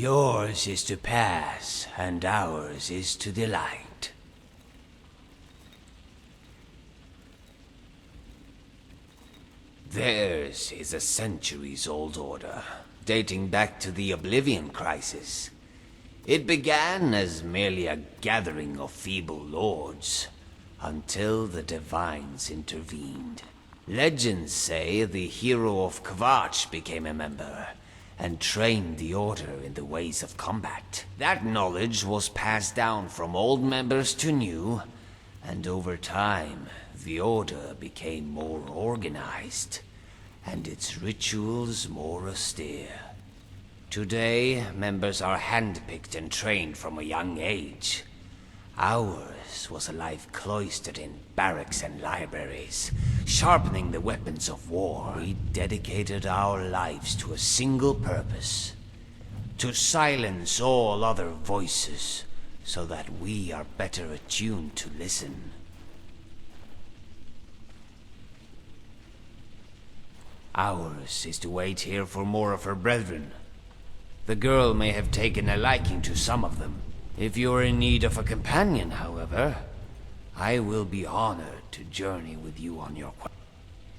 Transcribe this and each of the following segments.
Yours is to pass, and ours is to delight. Theirs is a centuries-old order, dating back to the Oblivion Crisis. It began as merely a gathering of feeble lords, until the Divines intervened. Legends say the hero of Kvatch became a member, and trained the Order in the ways of combat. That knowledge was passed down from old members to new, and over time, the Order became more organized, and its rituals more austere. Today, members are handpicked and trained from a young age. Ours was a life cloistered in barracks and libraries, sharpening the weapons of war. We dedicated our lives to a single purpose: to silence all other voices, so that we are better attuned to listen. Ours is to wait here for more of her brethren. The girl may have taken a liking to some of them. If you're in need of a companion, however, I will be honored to journey with you on your quest.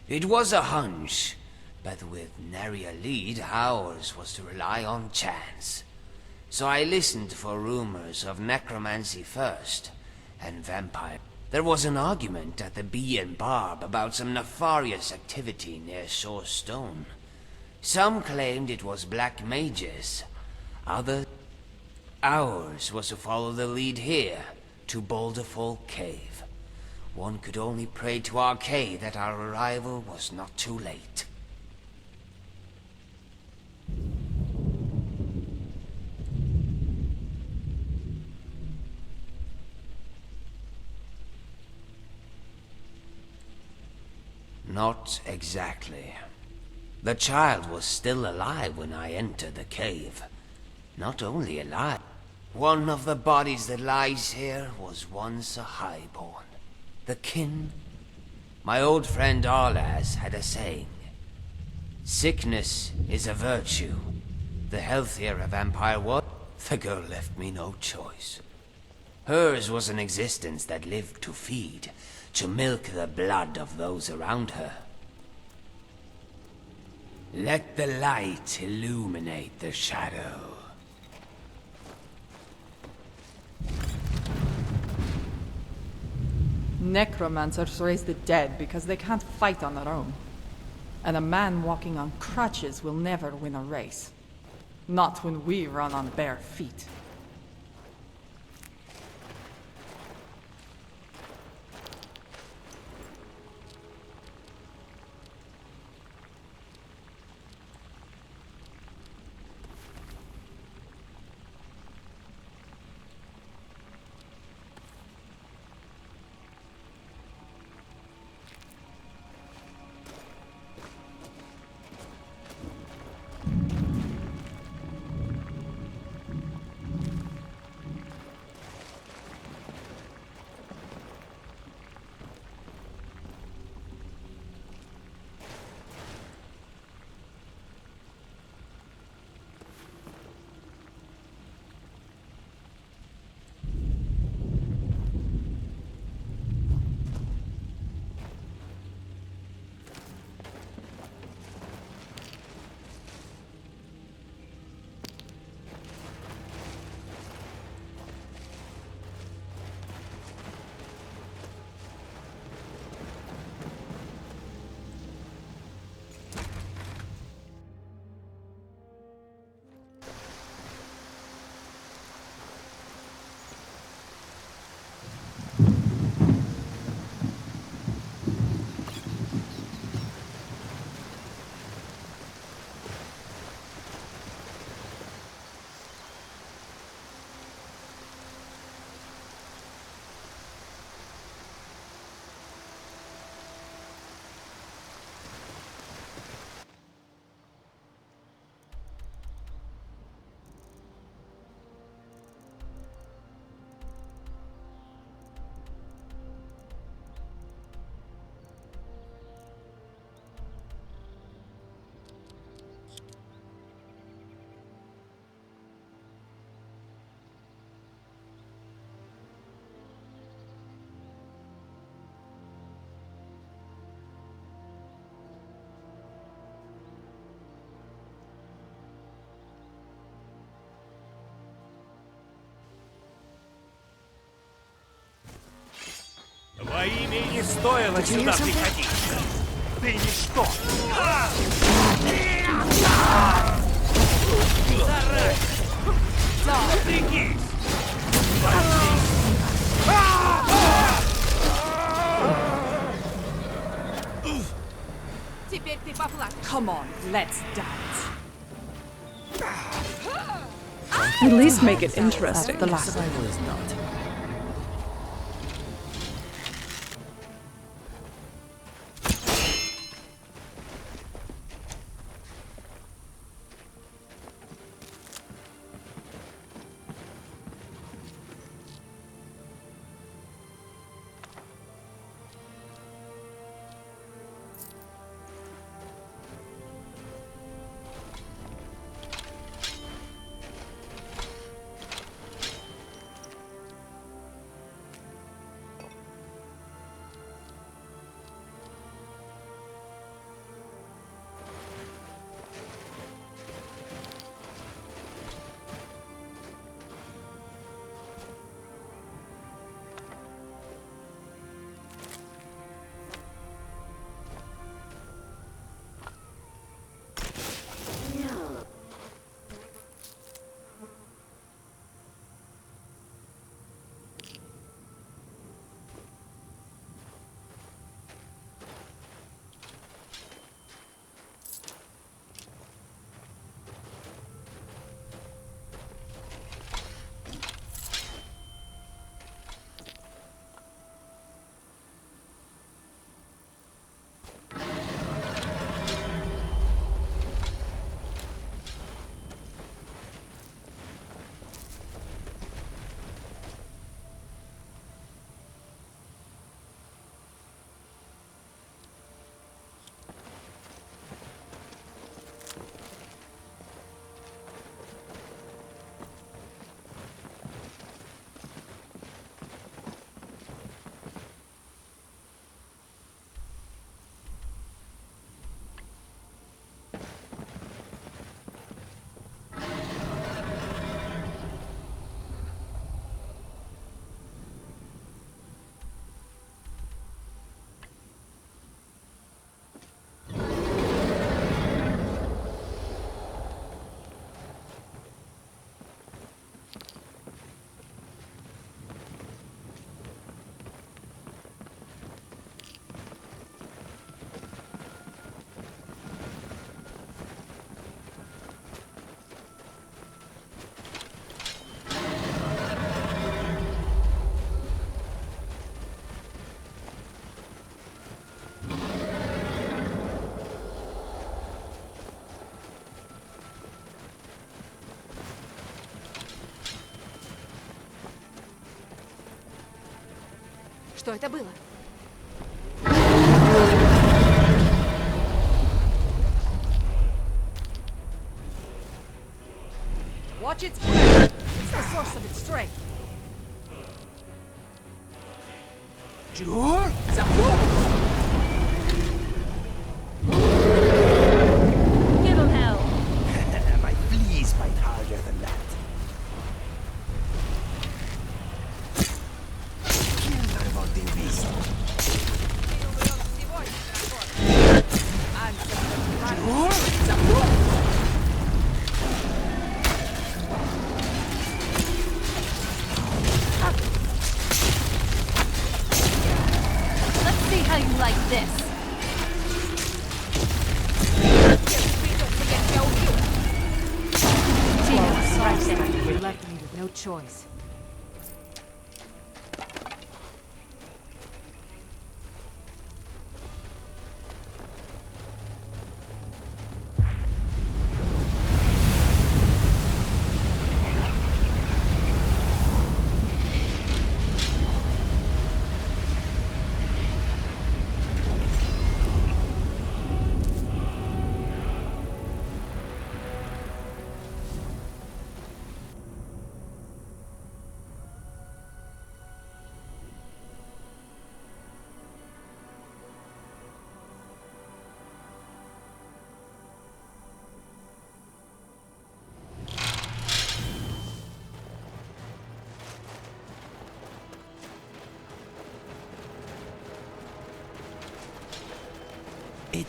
It was a hunch, but with nary a lead, ours was to rely on chance. So I listened for rumors of necromancy first, and vampire. There was an argument at the Bee and Barb about some nefarious activity near Source Stone. Some claimed it was black mages. Ours was to follow the lead here, to Boulderfall Cave. One could only pray to Arcade that our arrival was not too late. Not exactly. The child was still alive when I entered the cave. Not only alive, one of the bodies that lies here was once a highborn. The kin. My old friend Arlas had a saying: sickness is a virtue. The healthier a vampire was, the girl left me no choice. Hers was an existence that lived to feed, to milk the blood of those around her. Let the light illuminate the shadow. Necromancers raise the dead because they can't fight on their own. And a man walking on crutches will never win a race. Not when we run on bare feet. Моими не стоило сюда приходить. Ты ничто. Зараза! Отрекись! Теперь ты поплачешь. Come on, let's dance. At least make it interesting. The last one. Survival is not. Что это было? Watch its breath. It's the source of its strength. Чего? Give him hell. My fleas bite harder than that. Kill the revolting beast. Let's see how you like this. Tino's right there. You're left me with no choice.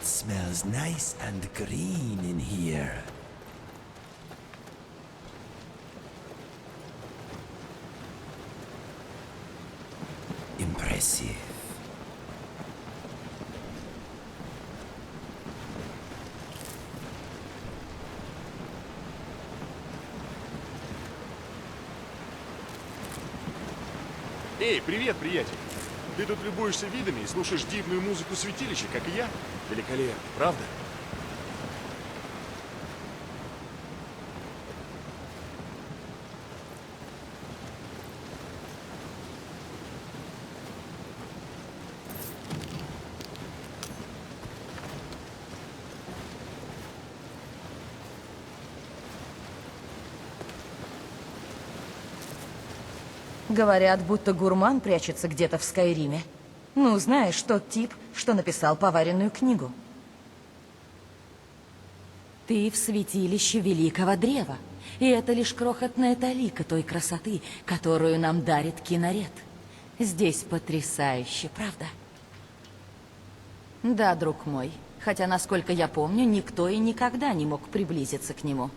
It smells nice and green in here. Impressive. Эй, привет, приятель. Ты тут любуешься видами и слушаешь дивную музыку святилища, как и я? Великолепно, правда? Говорят, будто гурман прячется где-то в Скайриме. Ну, знаешь, тот тип, что написал поваренную книгу. Ты в святилище Великого Древа, и это лишь крохотная талика той красоты, которую нам дарит Кинарет. Здесь потрясающе, правда? Да, друг мой, хотя, насколько я помню, никто и никогда не мог приблизиться к нему.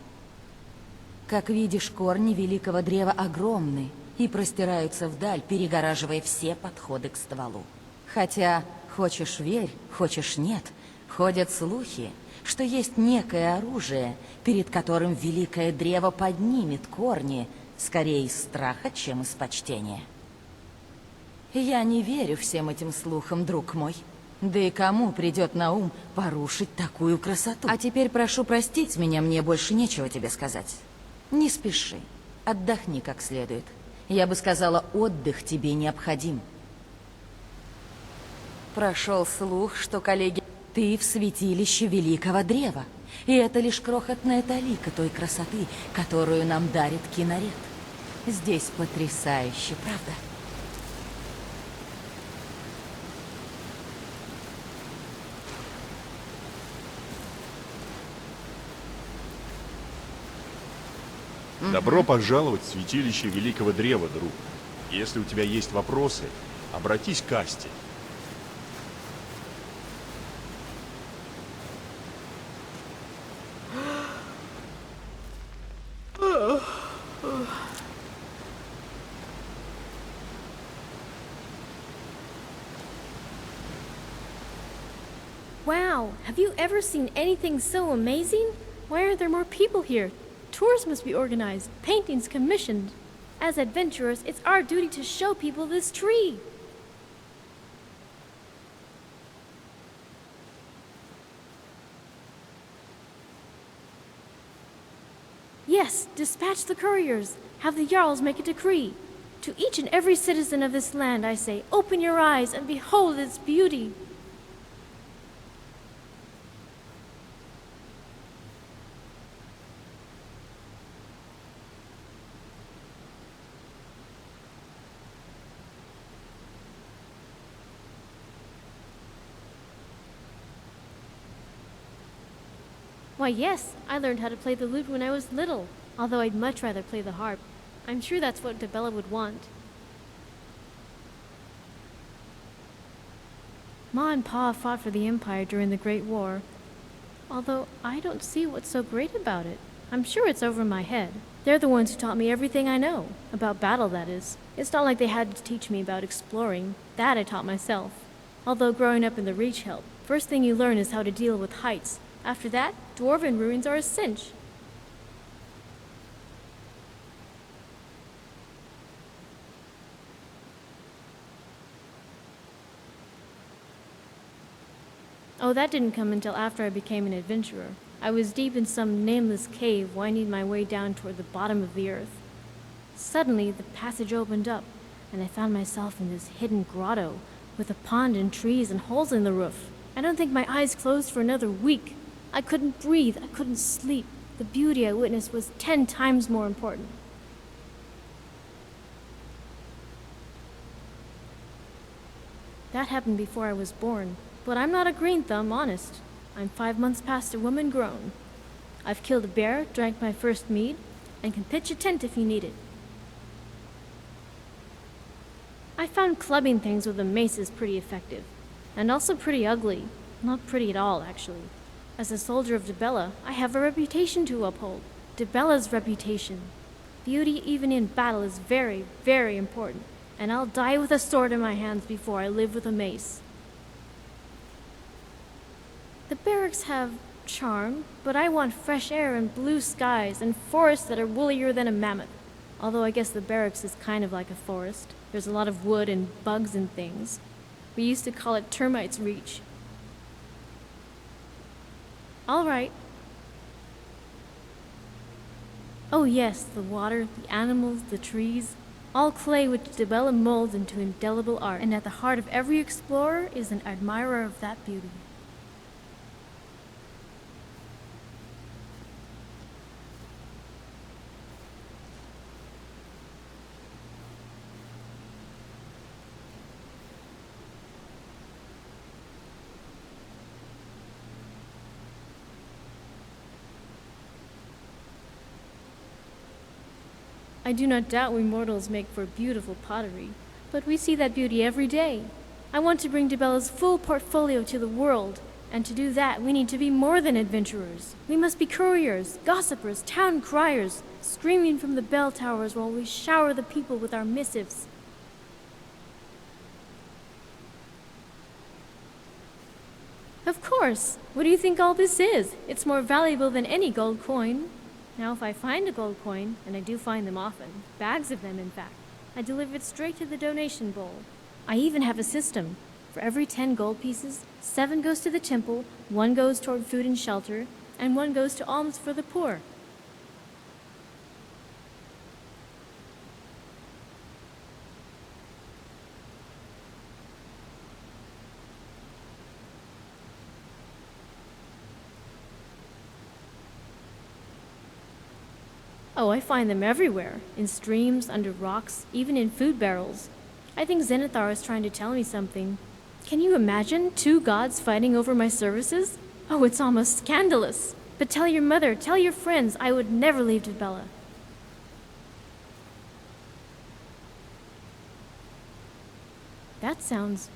Как видишь, корни Великого Древа огромны и простираются вдаль, перегораживая все подходы к стволу. Хотя, хочешь верь, хочешь нет, ходят слухи, что есть некое оружие, перед которым Великое Древо поднимет корни, скорее из страха, чем из почтения. Я не верю всем этим слухам, друг мой. Да и кому придет на ум порушить такую красоту? А теперь прошу простить меня, мне больше нечего тебе сказать. Не спеши, отдохни как следует. Я бы сказала, отдых тебе необходим. Прошел слух, что, коллеги, ты в святилище Великого Древа, и это лишь крохотная талика той красоты, которую нам дарит Кинарет. Здесь потрясающе, правда? Добро пожаловать в святилище Великого Древа, друг. Если у тебя есть вопросы, обратись к Асте. Wow, have you ever seen anything so amazing? Why aren't there more people here? Tours must be organized, paintings commissioned. As adventurers, it's our duty to show people this tree. Yes, dispatch the couriers. Have the Jarls make a decree. To each and every citizen of this land, I say, open your eyes and behold its beauty. Why, yes, I learned how to play the lute when I was little, although I'd much rather play the harp. I'm sure that's what Debella would want. Ma and Pa fought for the Empire during the Great War, although I don't see what's so great about it. I'm sure it's over my head. They're the ones who taught me everything I know, about battle, that is. It's not like they had to teach me about exploring. That I taught myself. Although growing up in the Reach helped. First thing you learn is how to deal with heights. After that, dwarven ruins are a cinch. Oh, that didn't come until after I became an adventurer. I was deep in some nameless cave, winding my way down toward the bottom of the earth. Suddenly, the passage opened up, and I found myself in this hidden grotto, with a pond and trees and holes in the roof. I don't think my eyes closed for another week. I couldn't breathe, I couldn't sleep. The beauty I witnessed was 10 times more important. That happened before I was born. But I'm not a green thumb, honest. I'm 5 months past a woman grown. I've killed a bear, drank my first mead, and can pitch a tent if you need it. I found clubbing things with a mace is pretty effective, and also pretty ugly. Not pretty at all, actually. As a soldier of Dibella, I have a reputation to uphold. Dibella's reputation. Beauty, even in battle, is very, very important, and I'll die with a sword in my hands before I live with a mace. The barracks have charm, but I want fresh air and blue skies and forests that are woollier than a mammoth. Although I guess the barracks is kind of like a forest. There's a lot of wood and bugs and things. We used to call it Termites' Reach. All right. Oh yes, the water, the animals, the trees, all clay which Dibella molds into indelible art, and at the heart of every explorer is an admirer of that beauty. I do not doubt we mortals make for beautiful pottery, but we see that beauty every day. I want to bring Dibella's full portfolio to the world, and to do that we need to be more than adventurers. We must be couriers, gossipers, town criers, screaming from the bell towers while we shower the people with our missives. Of course! What do you think all this is? It's more valuable than any gold coin. Now, if I find a gold coin, and I do find them often, bags of them in fact, I deliver it straight to the donation bowl. I even have a system. For every 10 gold pieces, 7 goes to the temple, 1 goes toward food and shelter, and 1 goes to alms for the poor. Oh, I find them everywhere. In streams, under rocks, even in food barrels. I think Zenithar is trying to tell me something. Can you imagine 2 gods fighting over my services? Oh, it's almost scandalous. But tell your mother, tell your friends, I would never leave Dibella. That sounds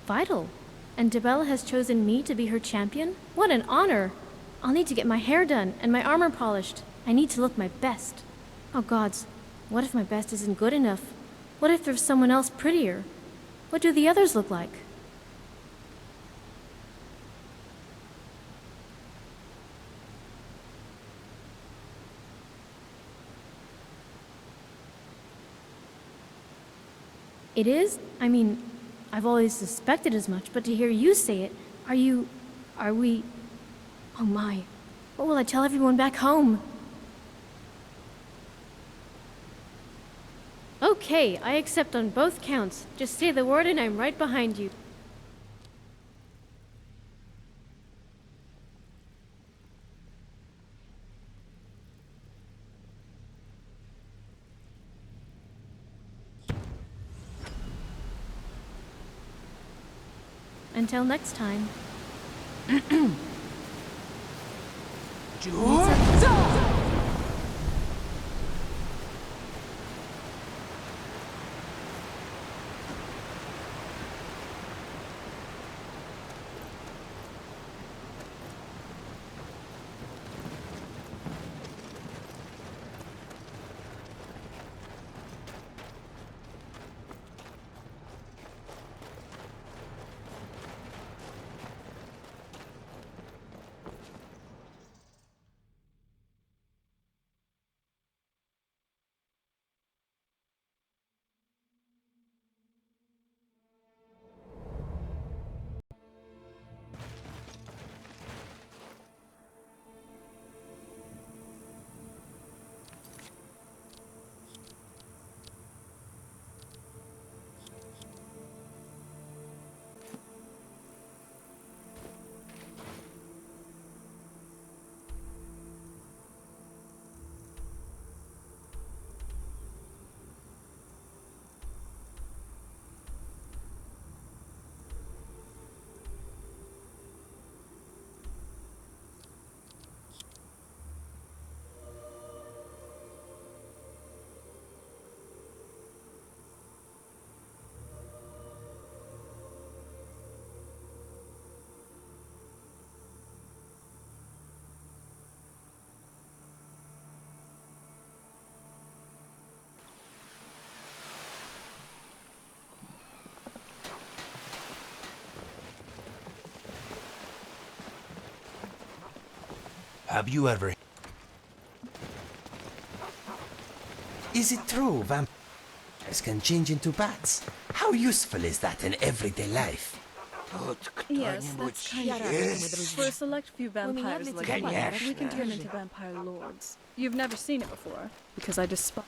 vital. And Dibella has chosen me to be her champion? What an honor! I'll need to get my hair done and my armor polished. I need to look my best. Oh gods, what if my best isn't good enough? What if there's someone else prettier? What do the others look like? It is? I mean, I've always suspected as much, but to hear you say it, are we... Oh my, what will I tell everyone back home? Okay, I accept on both counts. Just say the word and I'm right behind you. Until next time. Have you ever... Is it true vampires can change into bats? How useful is that in everyday life? Yes, that's kind of For a select few vampires like you, Конечно. we can turn into vampire lords. You've never seen it before, because I despise...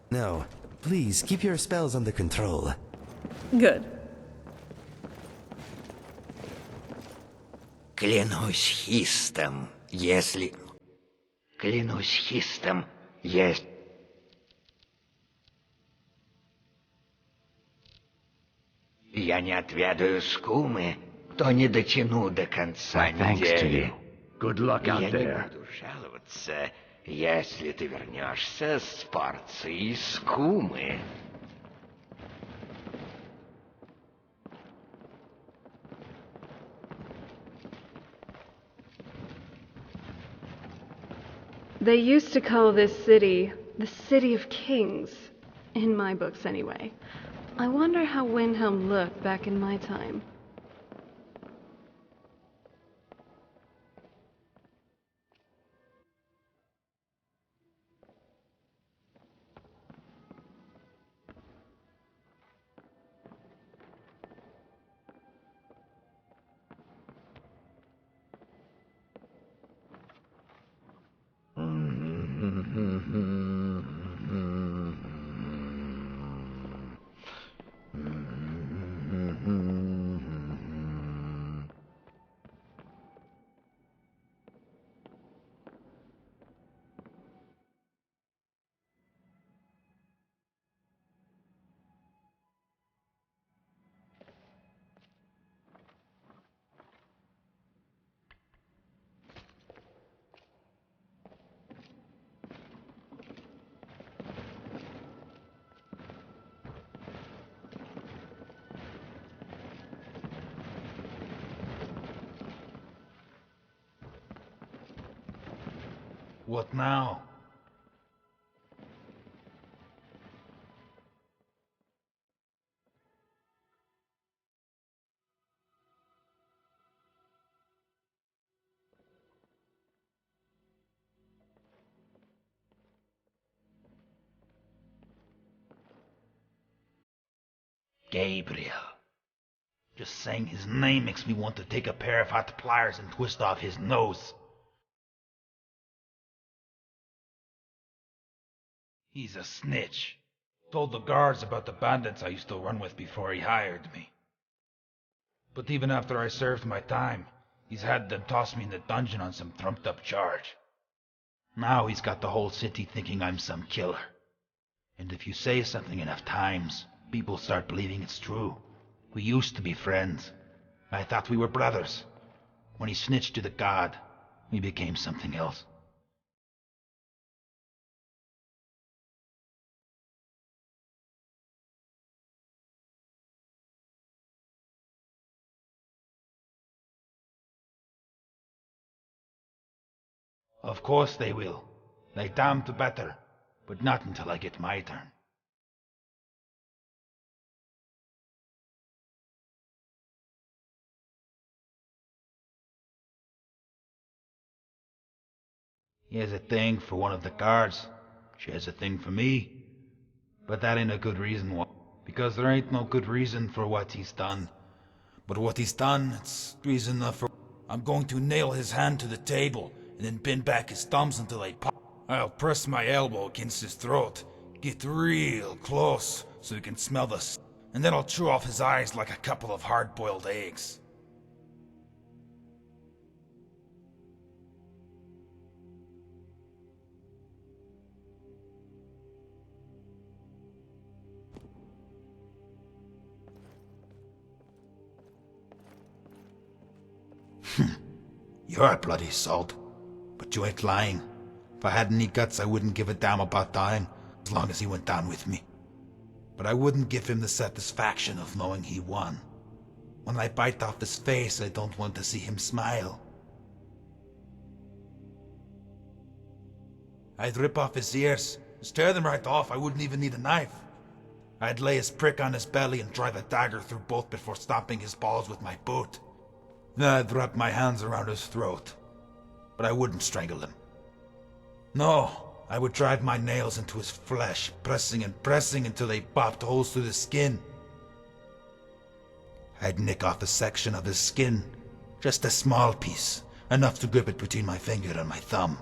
No, please keep your spells under control. Good. Клянусь хистом, если... Клянусь хистом, если... Я не отведаю скумы, то не дотяну до конца недели. Good luck out Я не there. буду жаловаться, если ты вернешься с порцией скумы. They used to call this city the City of Kings. In my books, anyway. I wonder how Windhelm looked back in my time. What now? Gabriel. Just saying his name makes me want to take a pair of hot pliers and twist off his nose. He's a snitch. Told the guards about the bandits I used to run with before he hired me. But even after I served my time, he's had them toss me in the dungeon on some trumped up charge. Now he's got the whole city thinking I'm some killer. And if you say something enough times, people start believing it's true. We used to be friends. I thought we were brothers. When he snitched to the god, we became something else. Of course they will. They damned better. But not until I get my turn. He has a thing for one of the guards. She has a thing for me. But that ain't a good reason why. Because there ain't no good reason for what he's done. But what he's done, it's reason enough for... I'm going to nail his hand to the table, and then pin back his thumbs until they pop. I'll press my elbow against his throat, get real close so he can smell the... And then I'll chew off his eyes like a couple of hard-boiled eggs. You're a bloody salt. But you ain't lying. If I had any guts, I wouldn't give a damn about dying, as long as he went down with me. But I wouldn't give him the satisfaction of knowing he won. When I bite off his face, I don't want to see him smile. I'd rip off his ears, just tear them right off. I wouldn't even need a knife. I'd lay his prick on his belly and drive a dagger through both before stomping his balls with my boot. Then I'd wrap my hands around his throat. But I wouldn't strangle him. No, I would drive my nails into his flesh, pressing and pressing until they popped holes through the skin. I'd nick off a section of his skin, just a small piece, enough to grip it between my finger and my thumb.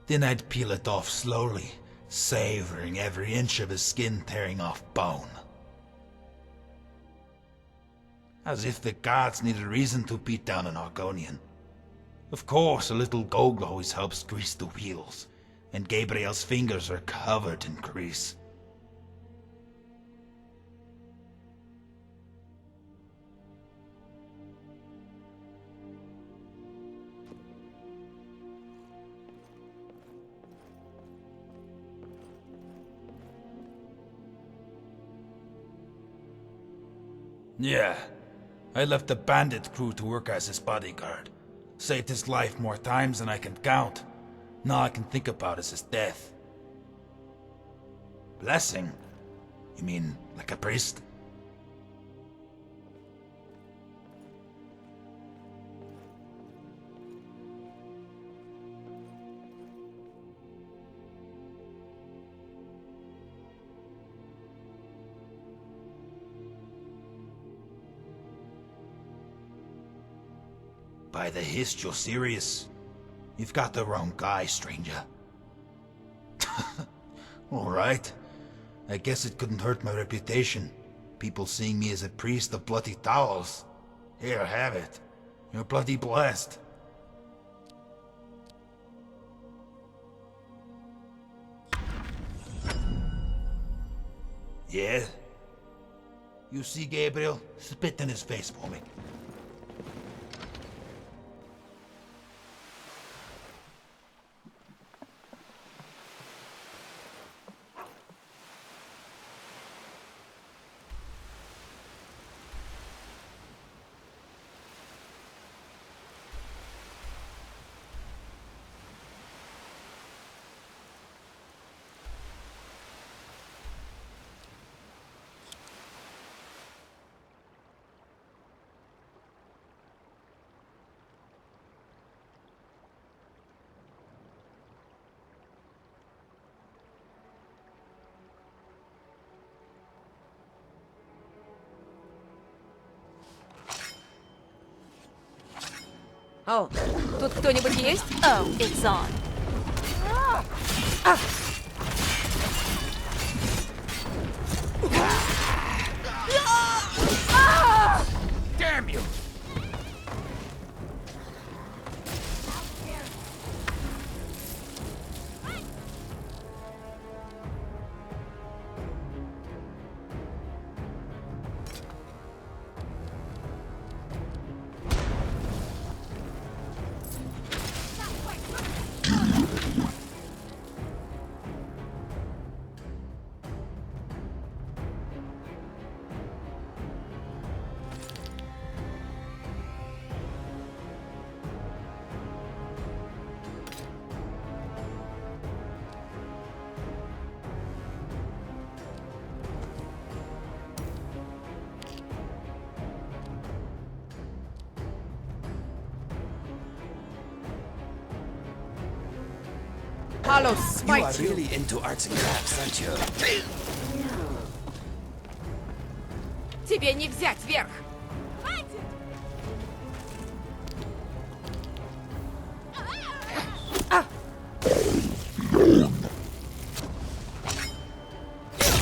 Then I'd peel it off slowly, savoring every inch of his skin tearing off bone. As if the gods need a reason to beat down an Argonian. Of course, a little gold always helps grease the wheels, and Gabriel's fingers are covered in grease. Yeah, I left the bandit crew to work as his bodyguard. Saved his life more times than I can count. Now all I can think about is his death. Blessing? You mean like a priest? By the hist, you're serious? You've got the wrong guy, stranger. Alright. I guess it couldn't hurt my reputation. People seeing me as a priest of bloody towels. Here, have it. You're bloody blessed. Yeah? You see Gabriel? Spit in his face for me. О, тут кто-нибудь есть? Oh, it's on. Damn you! Hollow You smite are really into arts and crafts, aren't you? Тебе не взять верх!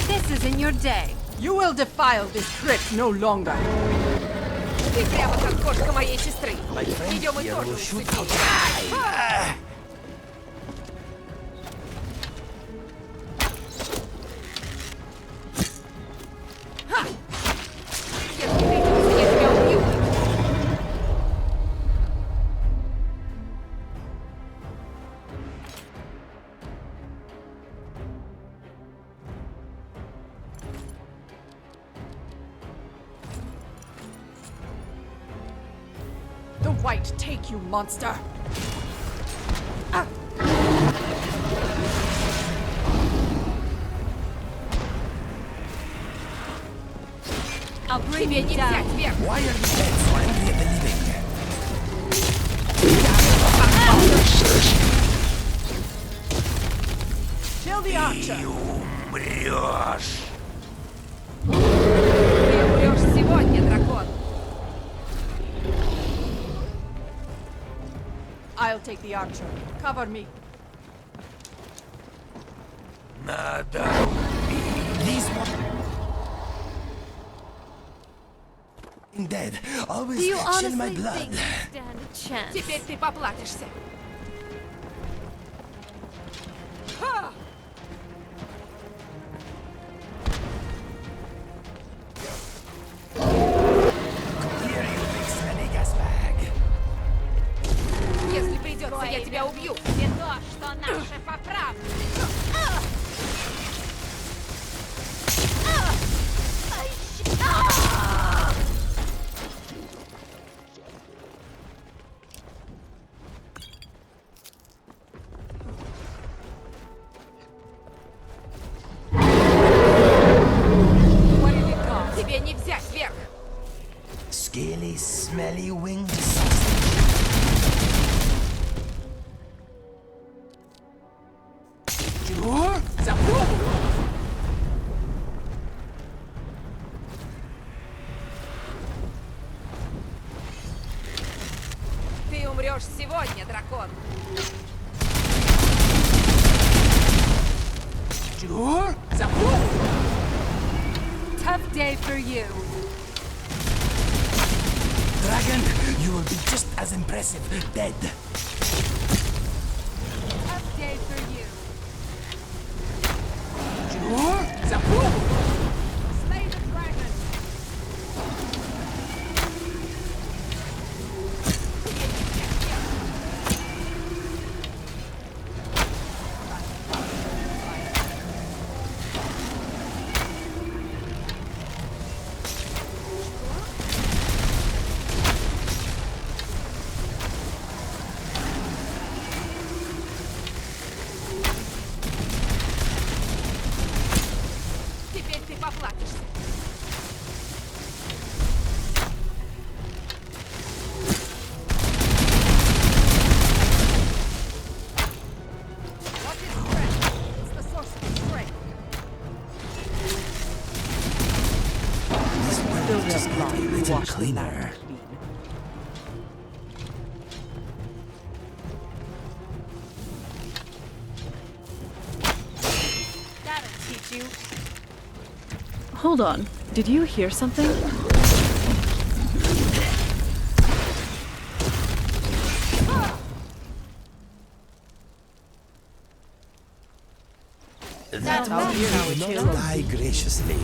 This isn't your day. You will defile this crypt no longer. Ты прямо как кошка моей сестры. My friend Идем и here тоже will shoot усыпи. outside. Если ты идешь, я тебя убью. The white take you, monster! I'll bring Тебе you не down. взять верх. Why are you dead so angry at the living? archer. Умрешь. Ты умрешь сегодня, дракон. I'll take the archer. Cover me. Надо. These dead always Do you chill my honestly blood. think you stand a chance? Теперь ты поплатишься. Here you big smelly gas bag. Если придется, я тебя убью. Не то, что наше по правде. Тебе не взять верх. Scaly, smelly winged sausage. Ты умрешь сегодня, дракон. Tough day for you. Dragon, you will be just as impressive dead. Tough day for you. Slay the dragon. Теперь ты поплатишься. What is strength? It's the source of strength. This world just got a little cleaner. That'll teach you. Hold on. Did you hear something? That how man you will kill not die graciously.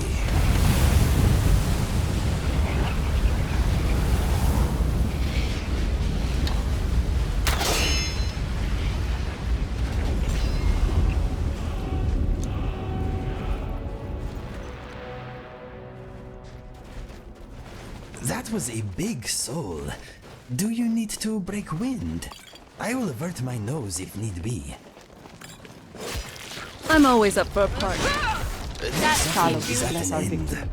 That was a big soul. Do you need to break wind? I will avert my nose if need be. I'm always up for a party. That's Carlos, is at bless an our end. victim.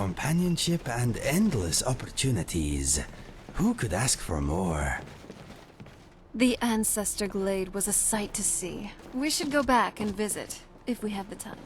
companionship and endless opportunities. Who could ask for more? The Ancestor Glade was a sight to see. We should go back and visit, if we have the time.